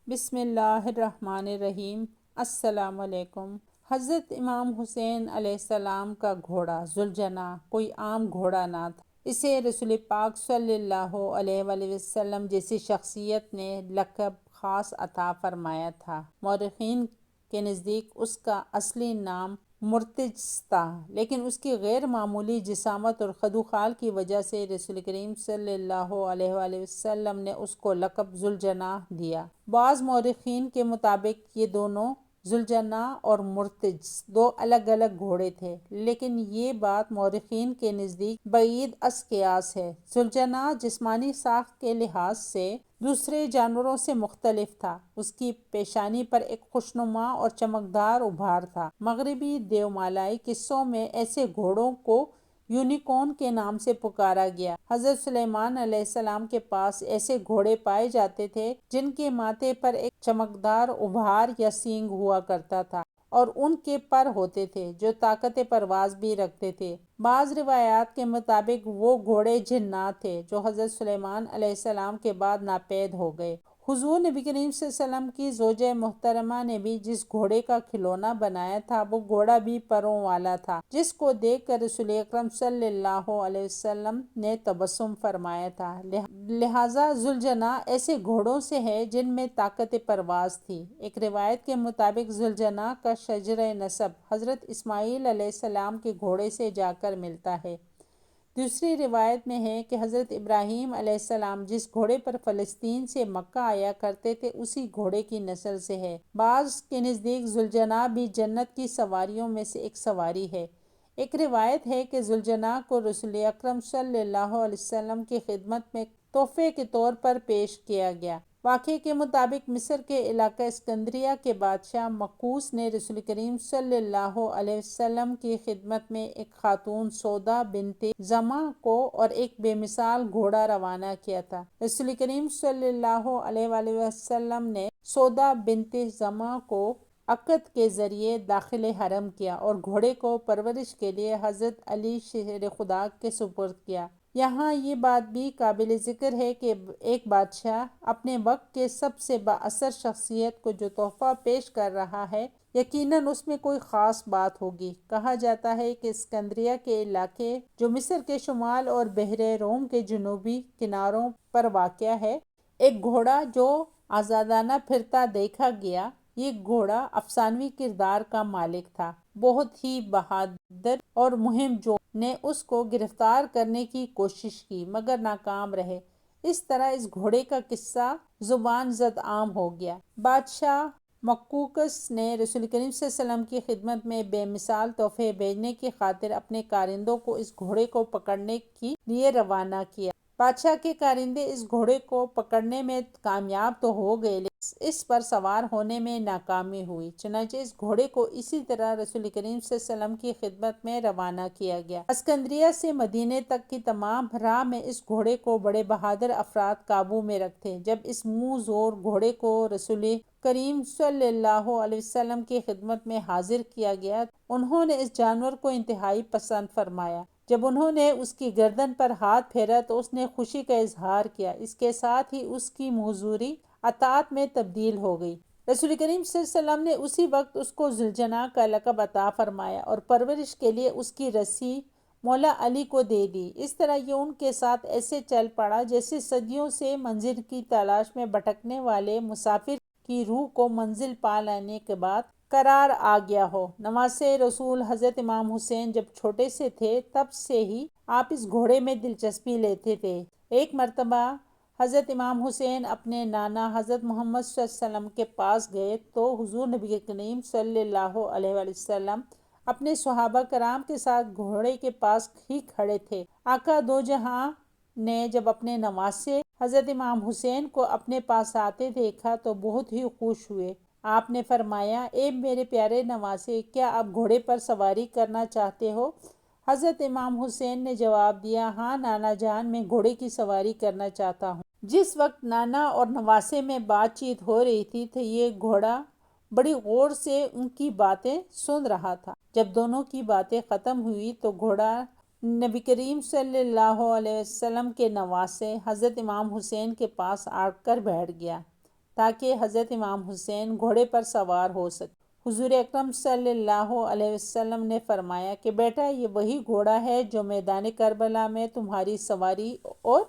بسم اللہ الرحمن الرحیم۔ السلام علیکم۔ حضرت امام حسین علیہ السلام کا گھوڑا ذوالجناح کوئی عام گھوڑا نہ تھا۔ اسے رسول پاک صلی اللہ علیہ وآلہ وسلم جیسی شخصیت نے لقب خاص عطا فرمایا تھا۔ مورخین کے نزدیک اس کا اصلی نام مرتجز تھا، لیکن اس کی غیر معمولی جسامت اور خدوخال کی وجہ سے رسول کریم صلی اللہ علیہ وآلہ وسلم نے اس کو لقب ذوالجناح دیا۔ بعض مورخین کے مطابق یہ دونوں ذوالجناح اور مرتجز دو الگ الگ گھوڑے تھے، لیکن یہ بات مورخین کے نزدیک بعید از قیاس ہے۔ ذوالجناح جسمانی ساخت کے لحاظ سے دوسرے جانوروں سے مختلف تھا۔ اس کی پیشانی پر ایک خوشنما اور چمکدار ابھار تھا۔ مغربی دیومالائی قصوں میں ایسے گھوڑوں کو یونیکورن کے نام سے پکارا گیا۔ حضرت سلیمان علیہ السلام کے پاس ایسے گھوڑے پائے جاتے تھے جن کے ماتھے پر ایک چمکدار ابھار یا سینگ ہوا کرتا تھا اور ان کے پر ہوتے تھے جو طاقت پرواز بھی رکھتے تھے۔ بعض روایات کے مطابق وہ گھوڑے جنات تھے جو حضرت سلیمان علیہ السلام کے بعد ناپید ہو گئے۔ حضور نبی کریم صلی اللہ علیہ وسلم کی زوجہ محترمہ نے بھی جس گھوڑے کا کھلونا بنایا تھا وہ گھوڑا بھی پروں والا تھا، جس کو دیکھ کر رسول اکرم صلی اللہ علیہ وسلم نے تبسم فرمایا تھا۔ لہٰذا ذوالجناح ایسے گھوڑوں سے ہے جن میں طاقت پرواز تھی۔ ایک روایت کے مطابق ذوالجناح کا شجرہ نسب حضرت اسماعیل علیہ السلام کے گھوڑے سے جا کر ملتا ہے۔ دوسری روایت میں ہے کہ حضرت ابراہیم علیہ السلام جس گھوڑے پر فلسطین سے مکہ آیا کرتے تھے اسی گھوڑے کی نسل سے ہے۔ بعض کے نزدیک ذوالجناح بھی جنت کی سواریوں میں سے ایک سواری ہے۔ ایک روایت ہے کہ ذوالجناح کو رسول اکرم صلی اللہ علیہ وسلم کی خدمت میں تحفے کے طور پر پیش کیا گیا۔ واقعے کے مطابق مصر کے علاقہ اسکندریہ کے بادشاہ مقوس نے رسول کریم صلی اللہ علیہ وسلم کی خدمت میں ایک خاتون سودا بنت زمعہ کو اور ایک بے مثال گھوڑا روانہ کیا تھا۔ رسول کریم صلی اللہ علیہ وآلہ وسلم نے سودا بنت زمعہ کو عقد کے ذریعے داخل حرم کیا اور گھوڑے کو پرورش کے لیے حضرت علی شیر خدا کے سپرد کیا۔ یہاں یہ بات بھی قابل ذکر ہے کہ ایک بادشاہ اپنے وقت کے سب سے با اثر شخصیت کو جو تحفہ پیش کر رہا ہے یقیناً اس میں کوئی خاص بات ہوگی۔ کہا جاتا ہے کہ اسکندریہ کے علاقے جو مصر کے شمال اور بحر روم کے جنوبی کناروں پر واقع ہے، ایک گھوڑا جو آزادانہ پھرتا دیکھا گیا۔ یہ گھوڑا افسانوی کردار کا مالک تھا۔ بہت ہی بہادر اور مہم جو نے اس کو گرفتار کرنے کی کوشش کی مگر ناکام رہے۔ اس طرح اس گھوڑے کا قصہ زبان زد عام ہو گیا۔ بادشاہ مقوقس نے رسول کریم صلی اللہ علیہ وسلم کی خدمت میں بے مثال تحفے بھیجنے کی خاطر اپنے کارندوں کو اس گھوڑے کو پکڑنے کے لیے روانہ کیا۔ بادشاہ کے کارندے اس گھوڑے کو پکڑنے میں کامیاب تو ہو گئے لیکن اس پر سوار ہونے میں ناکامی ہوئی۔ چنانچہ اس گھوڑے کو اسی طرح رسول کریم صلی اللہ علیہ وسلم کی خدمت میں روانہ کیا گیا۔ اسکندریہ سے مدینے تک کی تمام راہ میں اس گھوڑے کو بڑے بہادر افراد قابو میں رکھتے۔ جب اس منہ زور گھوڑے کو رسول کریم صلی اللہ علیہ وسلم کی خدمت میں حاضر کیا گیا انہوں نے اس جانور کو انتہائی پسند فرمایا۔ جب انہوں نے اس کی گردن پر ہاتھ پھیرا تو اس نے خوشی کا اظہار کیا۔ اس کے ساتھ ہی اس کی حضوری اطاعت میں تبدیل ہو گئی۔ رسول کریم صلی اللہ علیہ وسلم نے اسی وقت اس کو ذوالجناح کا لقب عطا فرمایا اور پرورش کے لیے اس کی رسی مولا علی کو دے دی۔ اس طرح یہ ان کے ساتھ ایسے چل پڑا جیسے صدیوں سے منزل کی تلاش میں بھٹکنے والے مسافر کی روح کو منزل پا لینے کے بعد قرار آ گیا ہو۔ نواسۂ رسول حضرت امام حسین جب چھوٹے سے تھے تب سے ہی آپ اس گھوڑے میں دلچسپی لیتے تھے۔ ایک مرتبہ حضرت امام حسین اپنے نانا حضرت محمد صلی اللہ علیہ وسلم کے پاس گئے تو حضور نبی کریم صلی اللہ علیہ وآلہ وسلم اپنے صحابہ کرام کے ساتھ گھوڑے کے پاس ہی کھڑے تھے۔ آقا دو جہاں نے جب اپنے نواسے حضرت امام حسین کو اپنے پاس آتے دیکھا تو بہت ہی خوش ہوئے۔ آپ نے فرمایا، اے میرے پیارے نواسے، کیا آپ گھوڑے پر سواری کرنا چاہتے ہو؟ حضرت امام حسین نے جواب دیا، ہاں نانا جان، میں گھوڑے کی سواری کرنا چاہتا ہوں۔ جس وقت نانا اور نواسے میں بات چیت ہو رہی تھی تو یہ گھوڑا بڑی غور سے ان کی باتیں سن رہا تھا۔ جب دونوں کی باتیں ختم ہوئی تو گھوڑا نبی کریم صلی اللہ علیہ وسلم کے نواسے حضرت امام حسین کے پاس آ کر بیٹھ گیا۔ تاکہ حضرت امام حسین گھوڑے پر سوار ہو سکے۔ حضور اکرم صلی اللہ علیہ وسلم نے فرمایا کہ بیٹا، یہ وہی گھوڑا ہے جو میدان کربلا میں تمہاری سواری اور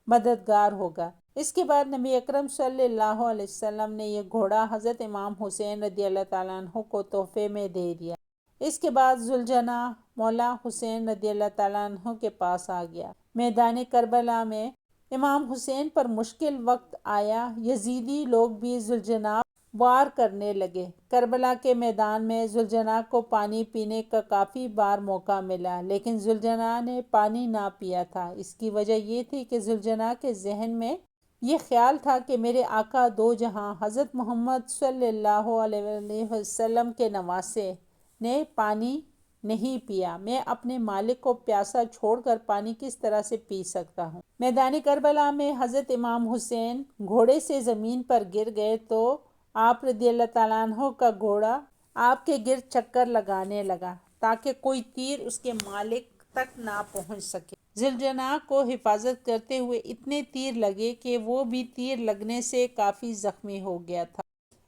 مددگار ہوگا۔ اس کے بعد نبی اکرم صلی اللہ علیہ وسلم نے یہ گھوڑا حضرت امام حسین رضی اللہ تعالیٰ عنہ کو تحفے میں دے دیا۔ اس کے بعد ذوالجناح مولا حسین رضی اللہ تعالیٰ عنہ کے پاس آ گیا۔ میدان کربلا میں امام حسین پر مشکل وقت آیا۔ یزیدی لوگ بھی ذوالجناح وار کرنے لگے۔ کربلا کے میدان میں ذوالجناح کو پانی پینے کا کافی بار موقع ملا، لیکن ذوالجناح نے پانی نہ پیا تھا۔ اس کی وجہ یہ تھی کہ ذوالجناح کے ذہن میں یہ خیال تھا کہ میرے آقا دو جہاں حضرت محمد صلی اللہ علیہ وسلم کے نواسے نے پانی نہیں پیا، میں اپنے مالک کو پیاسا چھوڑ کر پانی کس طرح سے پی سکتا ہوں۔ میدان کربلا میں حضرت امام حسین گھوڑے سے زمین پر گر گئے تو آپ رضی اللہ تعالیٰ عنہ کا گھوڑا آپ کے گرد چکر لگانے لگا تاکہ کوئی تیر اس کے مالک تک نہ پہنچ سکے۔ ذوالجناح کو حفاظت کرتے ہوئے اتنے تیر لگے کہ وہ بھی تیر لگنے سے کافی زخمی ہو گیا تھا۔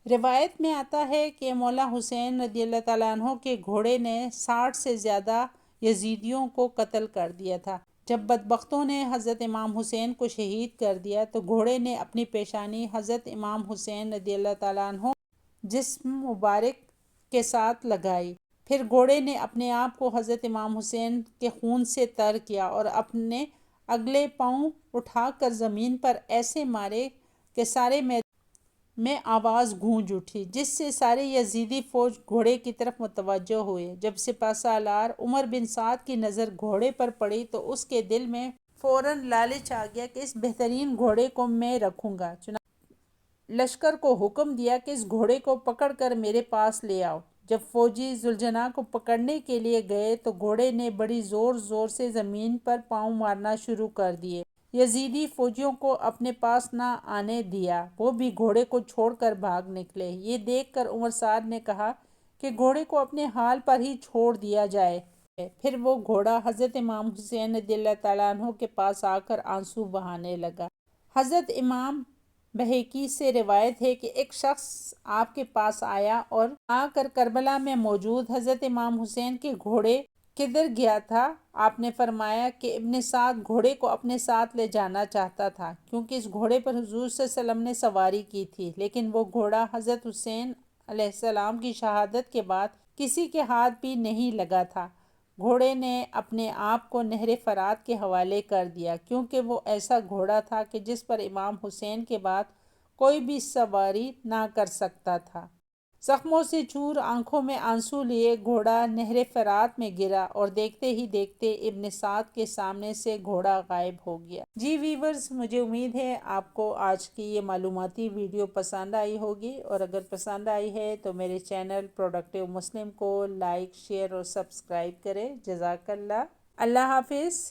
روایت میں آتا ہے کہ مولا حسین رضی اللہ تعالیٰ عنہ کے گھوڑے نے 60 سے زیادہ یزیدیوں کو قتل کر دیا تھا۔ جب بدبختوں نے حضرت امام حسین کو شہید کر دیا تو گھوڑے نے اپنی پیشانی حضرت امام حسین رضی اللہ تعالیٰ عنہ جسم مبارک کے ساتھ لگائی۔ پھر گھوڑے نے اپنے آپ کو حضرت امام حسین کے خون سے تر کیا اور اپنے اگلے پاؤں اٹھا کر زمین پر ایسے مارے کہ سارے میدان میں آواز گونج اٹھی، جس سے سارے یزیدی فوج گھوڑے کی طرف متوجہ ہوئے۔ جب سپہ سالار عمر بن سعد کی نظر گھوڑے پر پڑی تو اس کے دل میں فوراً لالچ آ گیا کہ اس بہترین گھوڑے کو میں رکھوں گا۔ چنانچہ لشکر کو حکم دیا کہ اس گھوڑے کو پکڑ کر میرے پاس لے آؤ۔ جب فوجی ذوالجناح کو پکڑنے کے لیے گئے تو گھوڑے نے بڑی زور زور سے زمین پر پاؤں مارنا شروع کر دیے۔ یزیدی فوجیوں کو اپنے پاس نہ آنے دیا، وہ بھی گھوڑے کو چھوڑ کر بھاگ نکلے۔ یہ دیکھ کر عمر سعد نے کہا کہ گھوڑے کو اپنے حال پر ہی چھوڑ دیا جائے۔ پھر وہ گھوڑا حضرت امام حسین رضی اللہ تعالیٰ عنہ کے پاس آ کر آنسو بہانے لگا۔ حضرت امام بہقی سے روایت ہے کہ ایک شخص آپ کے پاس آیا اور آ کر کربلا میں موجود حضرت امام حسین کے گھوڑے کدھر گیا تھا؟ آپ نے فرمایا کہ ابن سعد گھوڑے کو اپنے ساتھ لے جانا چاہتا تھا، کیونکہ اس گھوڑے پر حضور صلی اللہ علیہ وسلم نے سواری کی تھی، لیکن وہ گھوڑا حضرت حسین علیہ السلام کی شہادت کے بعد کسی کے ہاتھ بھی نہیں لگا تھا۔ گھوڑے نے اپنے آپ کو نہر فرات کے حوالے کر دیا، کیونکہ وہ ایسا گھوڑا تھا کہ جس پر امام حسین کے بعد کوئی بھی سواری نہ کر سکتا تھا۔ زخموں سے چور، آنکھوں میں آنسو لیے گھوڑا نہر فرات میں گرا اور دیکھتے ہی دیکھتے ابن سعد کے سامنے سے گھوڑا غائب ہو گیا۔ جی ویورز، مجھے امید ہے آپ کو آج کی یہ معلوماتی ویڈیو پسند آئی ہوگی، اور اگر پسند آئی ہے تو میرے چینل پروڈکٹیو مسلم کو لائک، شیئر اور سبسکرائب کریں۔ جزاک اللہ۔ اللہ حافظ۔